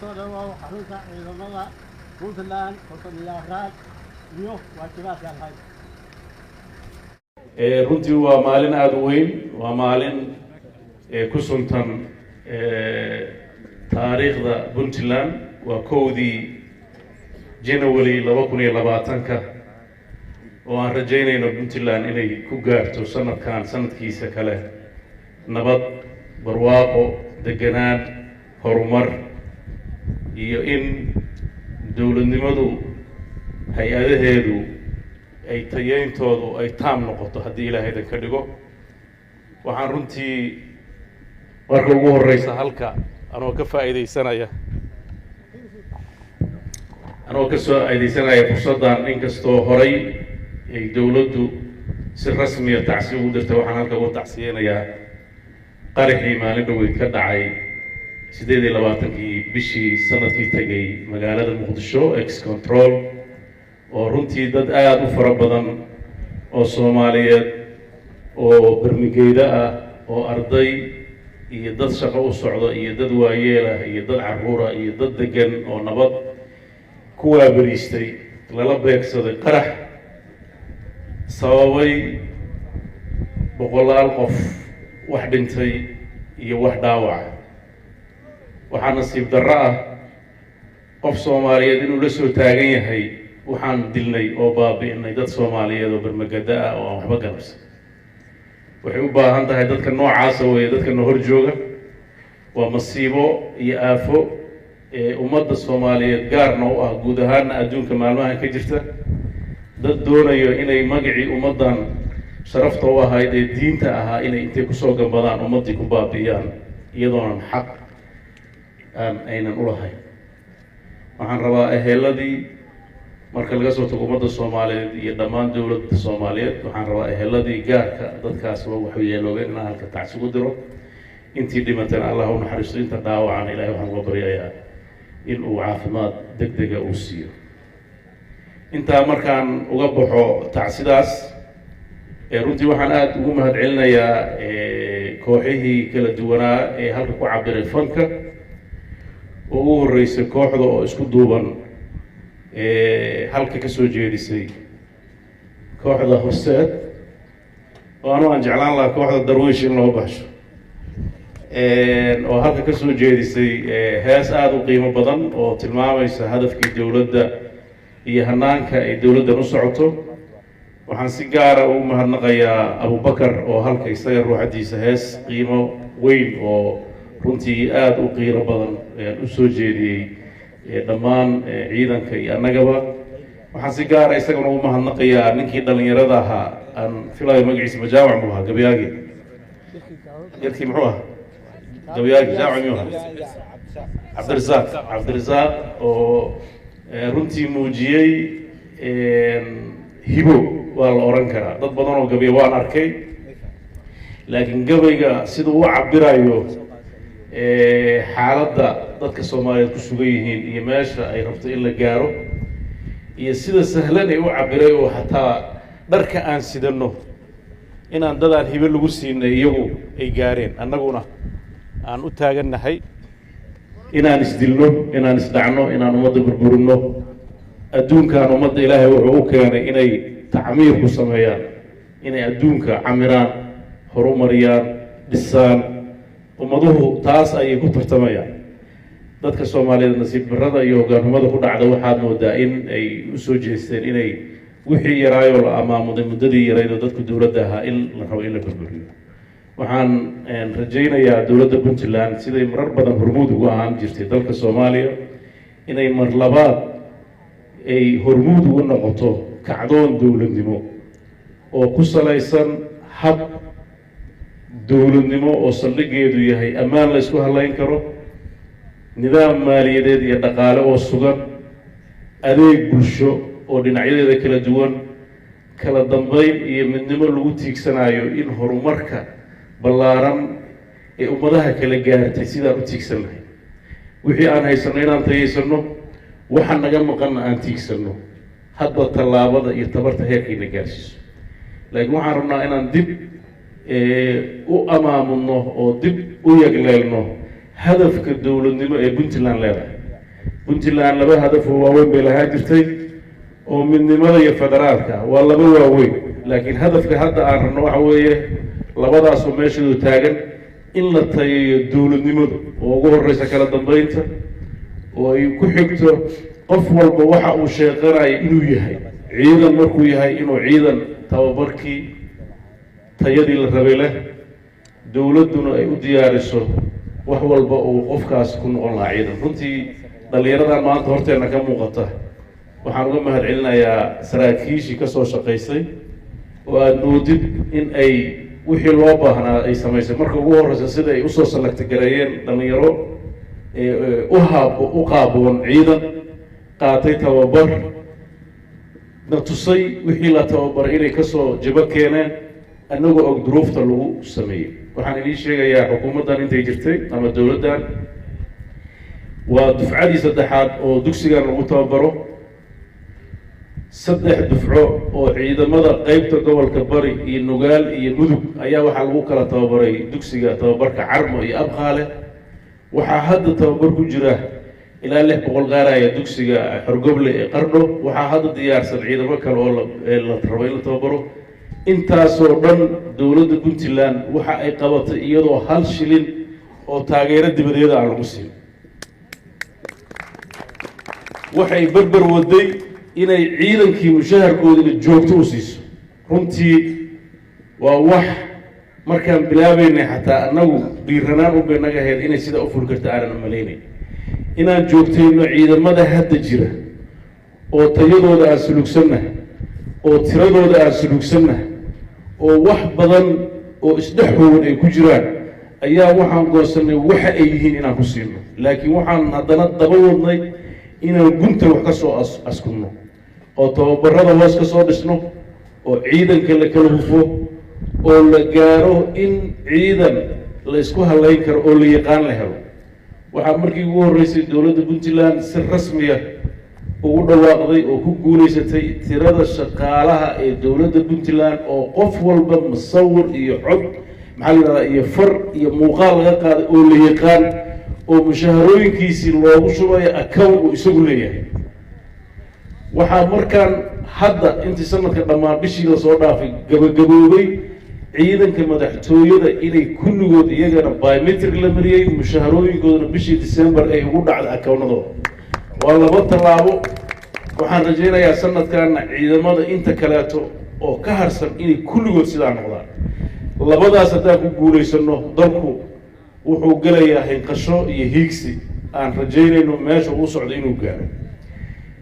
kusoo xarunta ciidamada Puntland konton iyo waajibaadka halhay runtii waa maalin aad u weyn waa maalin ku suntan taariikhda Puntland waa koodii January 2020 oo aan rajaynayno Puntland inay ku gaarto sanadkiisa kale nabad barwaaqo deganaan horumar iyo in dawladnimadu hay-adaheedu ay tayeyntoodu ay taam noqoto haddii Ilaahay ka dhigo waxaan runtii marka ugu horeysa halka anoo ka faa'iideysanaya fursadan inkastoo horay ay dawladdu si rasmi ah tacsiib u dirtay waxaan halka ugu tacsiyeenayaa qaraxii maalin dhaweyd ka dhacay 28 bishii sanadkii tagay magaalada Muqdisho ex control oo runtii dad aad u fara badan oo Soomaaliyeed oo barmigeeda ah oo arday iyo dad shaqo u socda iyo dad waayeel ah iyo dad caruur ah iyo dad degan oo nabad ku waabariistay lala beegsaday qarax sababay boqolaal qof wax dhintay iyo wax dhaawac waxaan nasiib darro ah qof Soomaaliyeed inuu la soo taagan yahay waxaan dilnay oo baabi'inay dad Soomaaliyeed oo barmagada ah oo aan waxba galabsan waxay u baahan tahay dadka noocaas ah oo dadka hor jooga waa masiibo iyo aafo ummadda Soomaaliyeed gaarna u ah guud ahaan adduunka maalmahan ka jirta dad doonayo inay magacii ummadan sharafta u ahayd ee diinta ahaa inay intay ku soo gambadaan ummadii ku baabiyaan iyadoo xaq aynan u lahayn waxaan rabaa eheladii marka laga soo tago ummadda Soomaaliyeed iyo dhammaan dawladda Soomaaliyeed waxaan rabaa eheladii gaarka dadkaas wax yeeloobeen in halka tacsiib u diro intii dhimatana Allah u naxariisto inta dhaawacana Ilaahay waxaan uga baryayaa in uu caafimaad degdeg ah u siiyo inta markaan uga baxo tacsidaas runtii waxaan aad ugu mahadcelinayaa kooxihii kala duwanaa ee halka ku cabiray fanka oo ugu horeysay kooxda oo isku duuban halka ka soo jeedisay kooxda Horseed oo aan jeclaan lahaa kooxda Darwiish in loo baxsho oo halka ka soo jeedisay hees aad u qiimo badan oo tilmaamaysa hadafkii dawladda iyo hanaanka ay dawladdan u socoto waxaan si gaar ah ugu mahadnaqayaa Abubakar oo halka isaga ruuxdiisa hees qiimo weyn oo runtii aad u qiiro badan u soo jeediyay dhammaan ciidanka iyo annagaba waxaan si gaar ah isaguna ugu mahadnaqayaa ninkii dhalinyarada ahaa aan filayo magaciisa majaawac mu ahaa gabayaagi yarkii muxuu ahaa gabayaagi jaawac mu ahaa Cabdirasaaq oo runtii muujiyay hibo waa la oran karaa dad badan oo gabiya waan arkay laakiin gabayga sidoo uu cabirayo xaaladda dadka Soomaaliyeed ku sugan yihiin iyo meesha ay rabto in la gaaro iyo sida sahlan ay u cabiray oo hataa dharka aan sidano inaan dadaan hibo lagu siinay iyagu ay gaareen annaguna aan u taagannahay inaan isdilno inaan isdhacno inaan ummadda burburino adduunkan ummadda Ilaahay wuxuu u keenay inay tacmiir ku sameeyaan inay adduunka camiraan horumariyaan dhisaan ummaduhu taas ayay ku tartamayaan dadka Soomaaliyeed nasiib darrada iyo hoggaanimada ku dhacda waxaad moodaa in ay u soo jeesteen inay wixii yaraayo la amaamuday muddadii yarayd oo dadku dawladda ahaa in la rabo in la burburiyo waxaan rajaynayaa dawladda Puntland siday marar badan hormuud ugu ahaan jirtay dalka Soomaaliya inay mar labaad ay hormuud ugu noqoto kacdoon dawladnimo oo ku salaysan hab dawladnimo oo saldhigeedu yahay ammaan la isku halayn karo nidaam maaliyadeed iyo dhaqaale oo sugan adeeg bulsho oo dhinacyadeeda kala duwan kala dambeyn iyo midnimo lagu tiigsanayo in horumarka ballaaran ee ummadaha kala gaartay sidaan u tiigsan lahay wixii aan haysano inaan tayeysano waxaan naga maqan aan tiigsano hadba tallaabada iyo tabarta heerkayna gaarsiiso laakiin waxaan rabnaa inaan dib u amaamudno oo dib u yagleelno hadafka dawladnimo ee Puntland leedahay puntland laba hadaf oo waaweyn bay lahaa jirtay oo midnimada iyo federaalka waa laba waaweyn laakiin hadafka hadda aan rabno waxa weeye labadaasoo meeshoodu taagan in la tayeeyo dowladnimadu oo ugu horreysa kala dambeynta oo ay ku xigto qof walba waxa uu sheeqanayo inuu yahay ciidan markuu yahay inuu ciidan tababarkii tayadii la rabay leh dowladduna ay u diyaariso wax walba uu qofkaas ku noqon lahaa ciidan runtii dhallinyaradan maanta horteenna ka muuqata waxaan uga mahad celinayaa saraakiishii ka soo shaqaysay oo aada moodid in ay wixii loo baahnaa ay samaysay marka ugu horreysa sida ay usoo salagtagareeyeen dhallinyaro u qaaboon ciidan qaatay tababar na tusay wixii la tababaray inay kasoo jibo keeneen annagoo og duruufta lagu sameeyey waxaan idiin sheegayaa xukuumaddan intay jirtay ama dowladdan waa dufcadii saddexaad oo dugsigan lagu tababaro 3 dufco oo ciidamada qaybta gobolka bari iyo nugaal iyo mudug ayaa waxaa lagu kala tababaray dugsiga tababarka carmo iyo abqaale waxaa hadda tababar ku jira ilaa 600 gaaraya dugsiga xorgoble ee qardho waxaa hadda diyaarsan ciidamo kale oo la rabo in la tababaro intaasoo dhan dowladda puntland waxa ay qabatay iyadoo 1 shilin oo taageero dibadeeda aan lagu siin waxay barbar waday inay ciidankii mushaharkoodina joogto u siiso runtii waa wax markaan bilaabaynay xataa annagu dhiiranaan u baynaga ahayd inay sidaa u fuli karta aanan malaynayn inaan joogtayno ciidamada hadda jira oo tayadooda aan sulugsannahay oo tiradooda aan sulugsannahay oo wax badan oo isdhexoodan ay ku jiraan ayaa waxaan goosannay waxa ay yihiin inaan ku siino laakiin waxaan haddana daba wadnay inaan gunta wax ka soo askunno oo tababarada hoos ka soo dhisno oo ciidanka la kala hufo oo la gaaro in ciidan la isku halayn karo oo la yaqaan la helo waxaa markii ugu horreysay dowladda puntland si rasmiya ugu dhawaaqday oo ku guulaysatay tirada shaqaalaha ee dowladda puntland oo qof walba musawir iyo cod maxaa la yidhahdaa iyo far iyo muuqaal laga qaaday oo la yaqaan oo mushaharooyinkiisii loogu shubayo account uu isagu leeyahay waxaa markaan hadda intii sanadka dhammaan bishii lasoo dhaafay gabagaboobay ciidanka madaxtooyada inay kulligood iyagana biometric la mariyey mushaharooyinkoodana bishii December ay ugu dhacday accountadooda waa laba tallaabo waxaan rajaynayaa sanadkan ciidamada inta kaleeto oo ka harsan inay kulligood sidaa noqdaan labadaas haddaan ku guulaysano dalku wuxuu gelayaa hinqasho iyo hiigsi aan rajaynayno meesha uu socdo inuu gaaro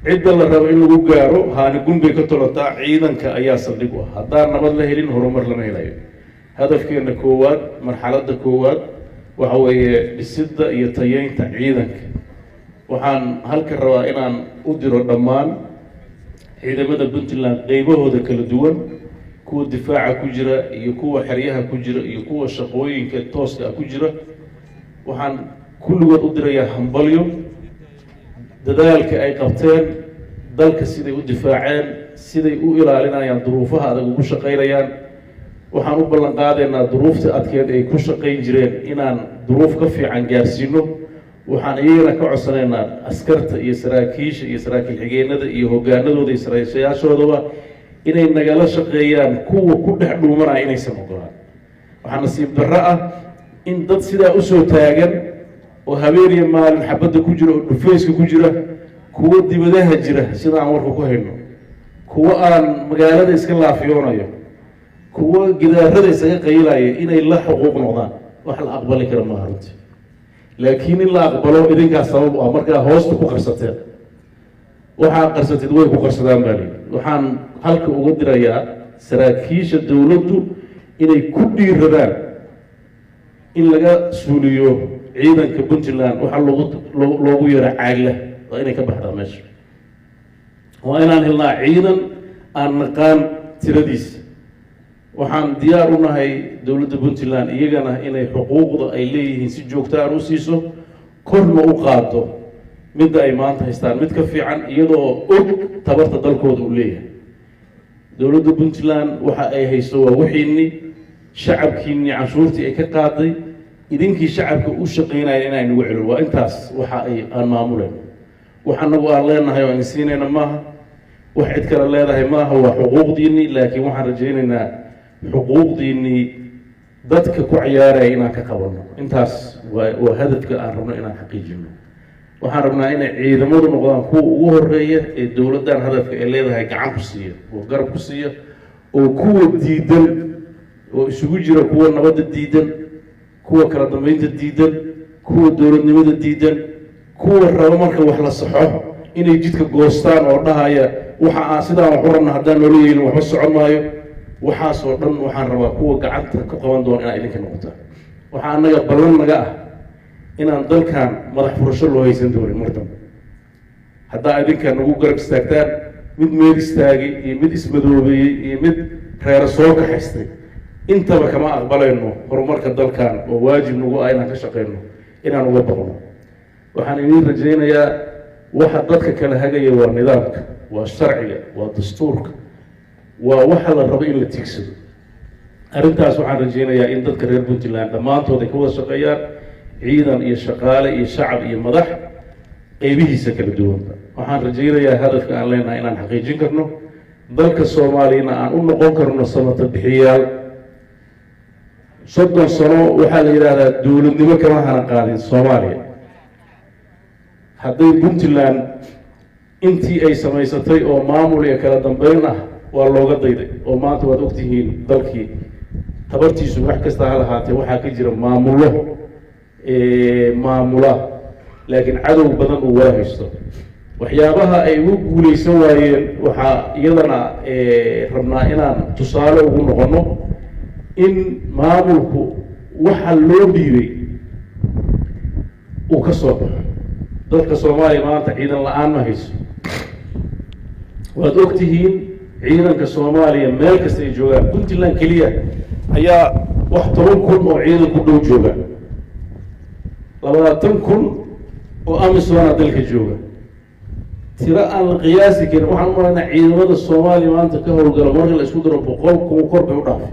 cidda la rabo in lagu gaaro haani gunbay ka tolataa ciidanka ayaa saldhig u ah haddaan nabad la helin horumar lama helayo hadafkeena koowaad marxaladda koowaad waxa weeye dhisidda iyo tayeynta ciidanka waxaan halka rabaa inaan u diro dhammaan ciidamada puntland qaybahooda kala duwan kuwa difaaca ku jira iyo kuwa xeryaha ku jira iyo kuwa shaqooyinka tooska ah ku jira waxaan kulligood u dirayaa hambalyo dadaalka ay qabteen dalka siday u difaaceen siday u ilaalinayaan duruufaha adag ugu shaqaynayaan waxaan u ballan qaadaynaa duruufta adkeed ay ku shaqayn jireen inaan duruuf ka fiican gaarsiino waxaan iyagana ka codsanaynaa askarta iyo saraakiisha iyo saraakiil xigeenada iyo hoggaanadooda iyo saraakiishayaashoodaba inay nagala shaqeeyaan kuwa ku dhex dhuumanaya inaysan ogolaan waxaa nasiib darro ah in dad sidaa usoo taagan oo habeen iyo maalin xabadda ku jira oo dhufayska ku jira kuwa dibadaha jira sida aan warka ku hayno kuwa aan magaalada iska laafiyoonayo kuwa gidaarada isaga qaylaya inay la xuquuq noqdaan wax la aqbali kara maaha runtii laakiin in la aqbalo idinkaas sabab u ah markaa hoosta ku qarsateen waxaa qarsatid way ku qarsadaan baa lii waxaan halka uga dirayaa saraakiisha dowladdu inay ku dhiiradaan in laga suuliyo ciidanka puntland waxaa loogu yara caagla waa inay ka baxdaa meesha waa inaan helnaa ciidan aan naqaan tiradiisa waxaan diyaar u nahay dowladda puntland iyagana inay xuquuqda ay leeyihiin si joogto aan u siiso korna u qaado midda ay maanta haystaan mid ka fiican iyadoo og tabarta dalkooda uu leeyahay dowladda puntland waxa ay hayso waa wixiinni shacabkiinni canshuurtii ay ka qaaday idinkii shacabka u shaqaynaya inay nagu celin waa intaas waxa ay aan maamuleen waxaanagu aan leenahay oo aan siinayna maaha wax cid kale leedahay maaha waa xuquuqdiinnii laakiin waxaan rajaynaynaa xuquuqdiinnii dadka ku ciyaaraya inaan ka qabanno intaas waa hadafka aan rabno inaan xaqiijino waxaan rabnaa inay ciidamadu noqdaan kuwa ugu horeeya ee dowladdan hadafka ay leedahay gacan ku siiya oo garab ku siiya oo kuwa diidan oo isugu jira kuwa nabadda diidan kuwa kala dambeynta diidan kuwa dowladnimada diidan kuwa raba marka wax la saxo inay jidka goostaan oo dhahaya waxa aan sidaan wax u rabna haddaan noola yeelin waxba socon maayo waxaasoo dhan waxaan rabaa kuwa gacanta ka qaban doona inaa idinka noqotaan waxaa annaga ballan naga ah inaan dalkan madax furasho loo haysan doonin mar dambe haddaa idinka nagu garab istaagtaan mid meel istaagay iyo mid ismadoobeeyey iyo mid reero soo kaxaystay intaba kama aqbalayno horumarka dalkan oo waajib nagu ah inaan ka shaqeyno inaan uga baqno waxaan idiin rajaynayaa waxa dadka kala hagaya waa nidaamka waa sharciga waa dastuurka waa waxa la rabo in la tiigsado arrintaas waxaan rajaynayaa in dadka reer puntland dhammaantood ay ka wada shaqeeyaan ciidan iyo shaqaale iyo shacab iyo madax qeybihiisa kala duwanba waxaan rajaynayaa hadafka aan leenahay inaan xaqiijin karno dalka soomaaliyana aan u noqon karno samata bixiyaal 30 sano waxaa la yidhaahdaa dowladnimo kama hana qaadin soomaaliya hadday puntland intii ay samaysatay oo maamul iyo kala dambeyn ah waa looga dayday oo maanta waad ogtihiin dalkii tabartiisu wax kasta ha lahaatee waxaa ka jira maamula laakiin cadow badan uu wada haysto waxyaabaha ay ugu guulaysan waayeen waxaa iyadana rabnaa inaan tusaale ugu noqono in maamulku waxa loo dhiibay uu ka soo baxo dadka soomaaliya maanta ciidan la-aan ma hayso waad ogtihiin ciidanka soomaaliya meel kasta ay joogaan puntland keliya ayaa wax 10 kun oo ciidan ku dhow jooga 20 kun oo amisona dalka jooga tira aan la qiyaasi karin waxaan u maraynaa ciidamada soomaaliya maanta ka howlgala marka la isku daro 100 kun kor bay u dhaafay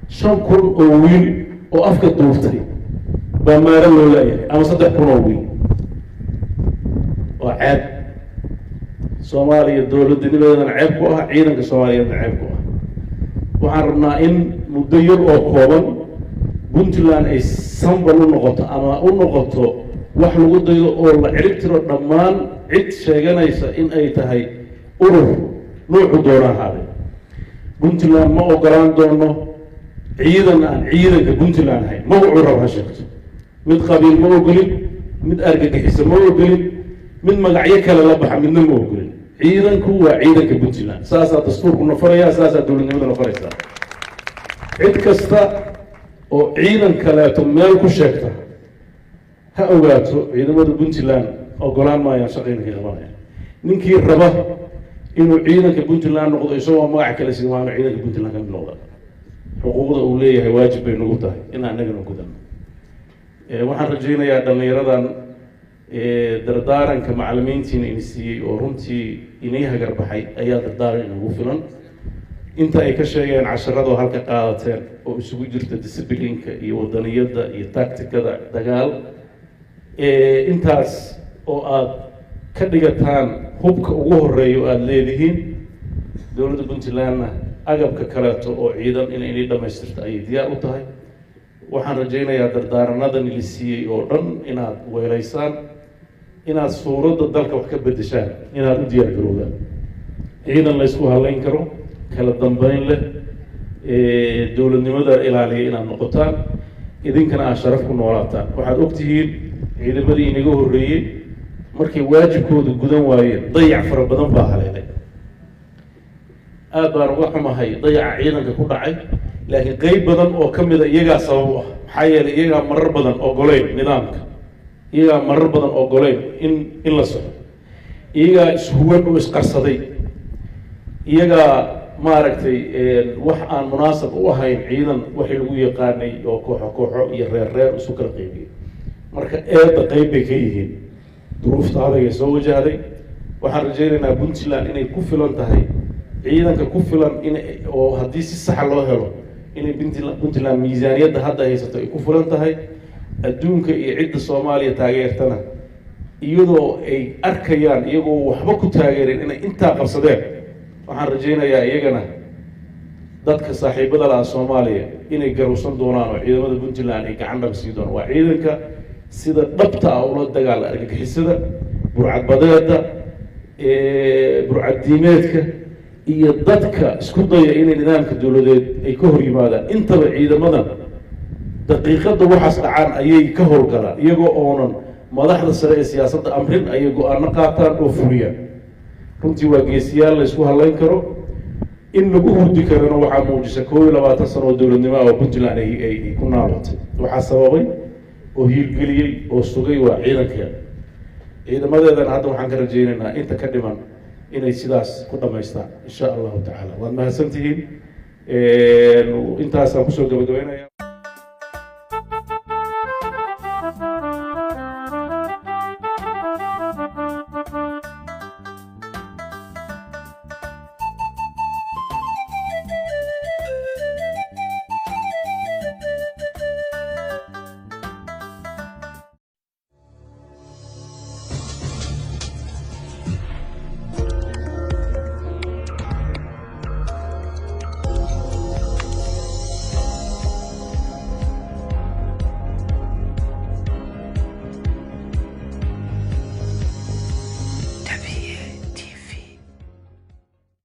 5 kun oo wiil oo afka duuftay baa maara loo leeyahay ama 3 kun oo wiil waa ceeb soomaaliya dowladnimadeedana ceeb ku ah ciidanka soomaaliyeedna ceeb ku ah waxaan rabnaa in muddo yar oo kooban puntland ay sambal u noqoto ama u noqoto wax lagu dayo oo la cirib tiro dhammaan cid sheeganaysa in ay tahay urur nuucu doona ahaaday puntland ma ogolaan doono ciidan aan ciidanka puntland ahayn magacuu rab ha sheegto mid qabiil ma ogolin mid argagixisa ma ogolin mid magacyo kale la baxa midna ma ogolin ciidanku waa ciidanka puntland saasaa dastuurku nafarayaa saasaa dowladnimada nafaraysaa cid kasta oo ciidan kaleeto meel ku sheegta ha ogaato ciidamada puntland ogolaan maayaan shaqaynka qabanaya ninkii raba inuu ciidanka puntland noqdo isagoo magac kale simaano ciidanka puntland ka mid noqda xuquuqda uu leeyahay waajib bay nagu tahay in annagana gudano waxaan rajaynayaa dhallinyaradan dardaaranka macallimiintiina ini siiyey oo runtii inii hagarbaxay ayaa dardaaran inagu filan inta ay ka sheegeen casharadoo halka qaadateen oo isugu jirta disciplinka iyo wadaniyadda iyo tacticada dagaal intaas oo aad ka dhigataan hubka ugu horeeya oo aada leedihiin dowladda puntlandna agabka kaleeto oo ciidan inay inii dhammaystirta ayay diyaar u tahay waxaan rajaynayaa dardaaranadan ili siiyey oo dhan inaad weelaysaan inaad suuradda dalka wax ka bedeshaan inaad u diyaar garoodaan ciidan la ysku halayn karo kala dambeyn leh dowladnimada ilaaliya inaad noqotaan idinkana aad sharaf ku noolaataan waxaad ogtihiin ciidamadii inaga horreeyey markay waajibkooda gudan waayeen dayac fara badan baa haleelay aad baan uga xumahay dayaca ciidanka ku dhacay laakiin qeyb badan oo ka mida iyagaa sabab u ah maxaa yeelay iyagaa marar badan ogoleyn nidaamka iyagaa marar badan ogoleyn in la soco iyagaa ishuwan oo isqarsaday iyagaa maaragtay wax aan munaasab u ahayn ciidan waxii lagu yaqaanay oo kooxo iyo reer isu kala qeybiyey marka eedda qeyb bay ka yihiin duruufta adagay soo wajahday waxaan rajaynaynaa puntland inay ku filan tahay ciidanka ku filan oo haddii si saxa loo helo inay puntland miisaaniyadda hadda haysato ay ku filan tahay adduunka iyo cidda soomaaliya taageertana iyadoo ay arkayaan iyagoo waxba ku taageereen inay intaa qabsadeen waxaan rajaynayaa iyagana dadka saaxiibada la Soomaaliya inay garowsan doonaan oo ciidamada Puntland ay gacan dhab sii doonaan waa ciidanka sida dhabta ah oo dagaal argagixisada burcadbadeeda burcadiimeedka iyo dadka isku daya inay nidaamka dawladeed ay ka hor yimaadaan intaba ciidamadan daqiiqada waxaas dhacaan ayay ka howlgalaan iyagoo oonan madaxda sare ee siyaasadda amrin ayay go'aano qaataan oo fuliyaan runtii waa geesiyaal la isku halayn karo in lagu hurdi karana waxaa muujisa 21 sano oo dowladnimo oo Puntland ay ku naalatay waxaa sababay oo hiirgeliyay oo sugay waa ciidankeeda ciidamadeedana hadda waxaan ka rajaynaynaa inta ka dhiman inay sidaas ku dhamaystaan insha Allah ta'ala waad mahadsantihiin intaasaan kusoo gabagabeynaya